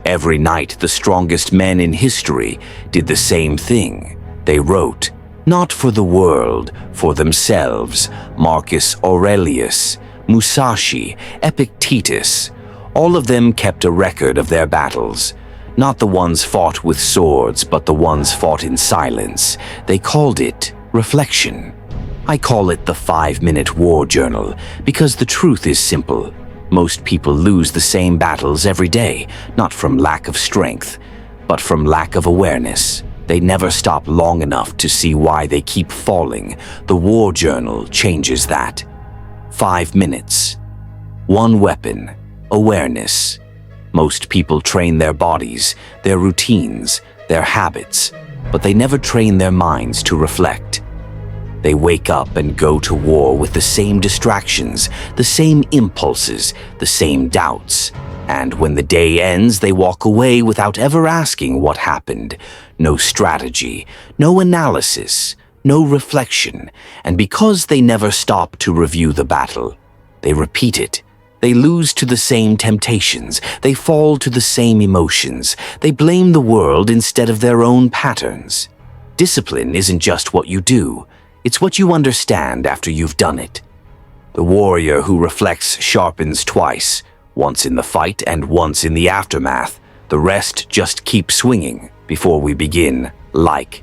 Every night, the strongest men in history did the same thing. They wrote, not for the world, for themselves. Marcus Aurelius, Musashi, Epictetus, all of them kept a record of their battles. Not the ones fought with swords, but the ones fought in silence. They called it reflection. I call it the 5-minute war journal because the truth is simple. Most people lose the same battles every day, not from lack of strength, but from lack of awareness. They never stop long enough to see why they keep falling. The war journal changes that. 5 minutes. One weapon, awareness. Most people train their bodies, their routines, their habits, but they never train their minds to reflect. They wake up and go to war with the same distractions, the same impulses, the same doubts. And when the day ends, they walk away without ever asking what happened. No strategy, no analysis, no reflection. And because they never stop to review the battle, they repeat it. They lose to the same temptations. They fall to the same emotions. They blame the world instead of their own patterns. Discipline isn't just what you do. It's what you understand after you've done it. The warrior who reflects sharpens twice, once in the fight and once in the aftermath. The rest just keep swinging. Before we begin, like,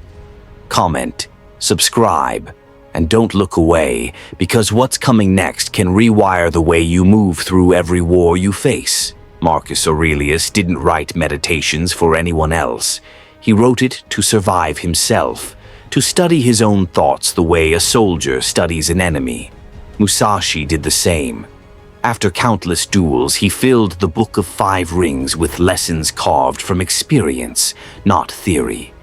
comment, subscribe, and don't look away, because what's coming next can rewire the way you move through every war you face. Marcus Aurelius didn't write Meditations for anyone else. He wrote it to survive himself, to study his own thoughts the way a soldier studies an enemy. Musashi did the same. After countless duels, he filled the Book of 5 Rings with lessons carved from experience, not theory.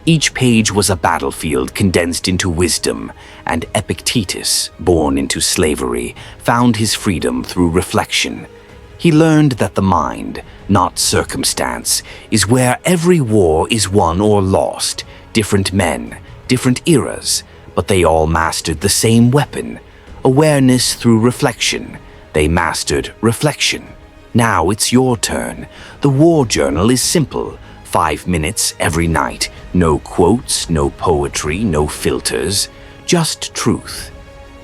Each page was a battlefield condensed into wisdom, and Epictetus, born into slavery, found his freedom through reflection. He learned that the mind, not circumstance, is where every war is won or lost. Different men, different eras, but they all mastered the same weapon, awareness through reflection. They mastered reflection. Now it's your turn. The war journal is simple. 5 minutes every night. No quotes, no poetry, no filters, just truth.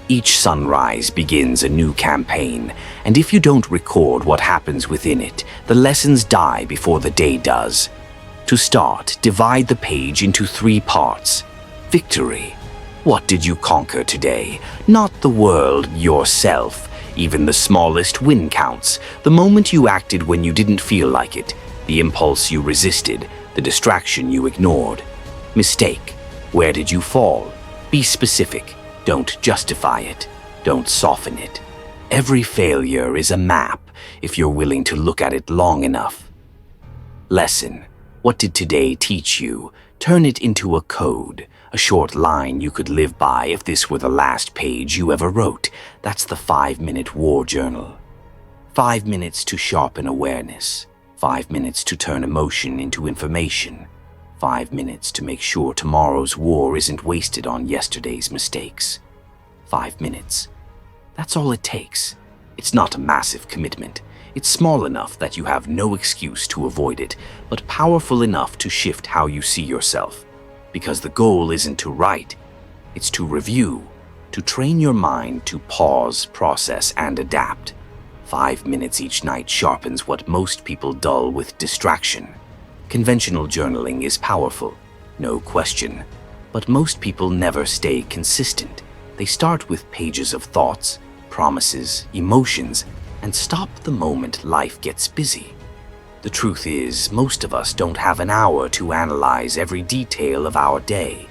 Each sunrise begins a new campaign, and if you don't record what happens within it, the lessons die before the day does. To start, divide the page into 3 parts. Victory. What did you conquer today? Not the world, yourself. Even the smallest win counts. The moment you acted when you didn't feel like it. The impulse you resisted. The distraction you ignored. Mistake. Where did you fall? Be specific. Don't justify it. Don't soften it. Every failure is a map if you're willing to look at it long enough. Lesson. What did today teach you? Turn it into a code. A short line you could live by if this were the last page you ever wrote. That's the 5-minute war journal. 5 minutes to sharpen awareness. 5 minutes to turn emotion into information. 5 minutes to make sure tomorrow's war isn't wasted on yesterday's mistakes. 5 minutes. That's all it takes. It's not a massive commitment. It's small enough that you have no excuse to avoid it, but powerful enough to shift how you see yourself. Because the goal isn't to write, it's to review, to train your mind to pause, process, and adapt. 5 minutes each night sharpens what most people dull with distraction. Conventional journaling is powerful, no question, but most people never stay consistent. They start with pages of thoughts, promises, emotions, and stop the moment life gets busy. The truth is, most of us don't have an hour to analyze every detail of our day.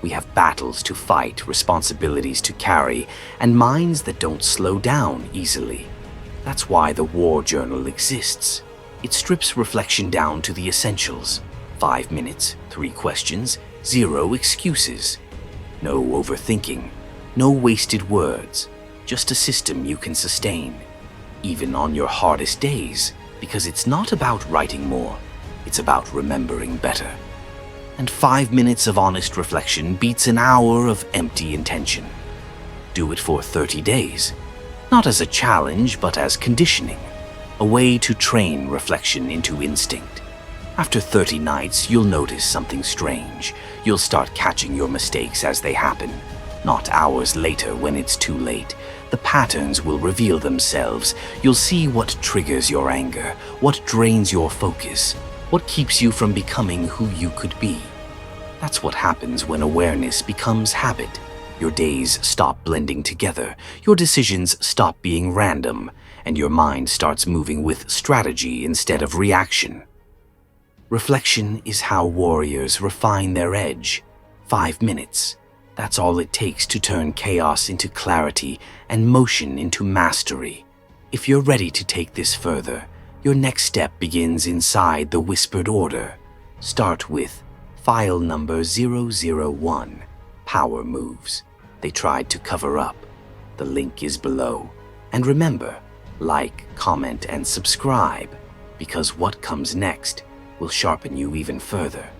We have battles to fight, responsibilities to carry, and minds that don't slow down easily. That's why the war journal exists. It strips reflection down to the essentials. 5 minutes, 3 questions, 0 excuses. No overthinking, no wasted words, just a system you can sustain, even on your hardest days. Because it's not about writing more, it's about remembering better. And 5 minutes of honest reflection beats an hour of empty intention. Do it for 30 days, not as a challenge, but as conditioning, a way to train reflection into instinct. After 30 nights, you'll notice something strange. You'll start catching your mistakes as they happen. Not hours later when it's too late. The patterns will reveal themselves. You'll see what triggers your anger, what drains your focus, what keeps you from becoming who you could be. That's what happens when awareness becomes habit. Your days stop blending together, your decisions stop being random, and your mind starts moving with strategy instead of reaction. Reflection is how warriors refine their edge. 5 minutes. That's all it takes to turn chaos into clarity and motion into mastery. If you're ready to take this further, your next step begins inside the whispered order. Start with file number 001, Power Moves. They tried to cover up. The link is below. And remember, like, comment, and subscribe, because what comes next will sharpen you even further.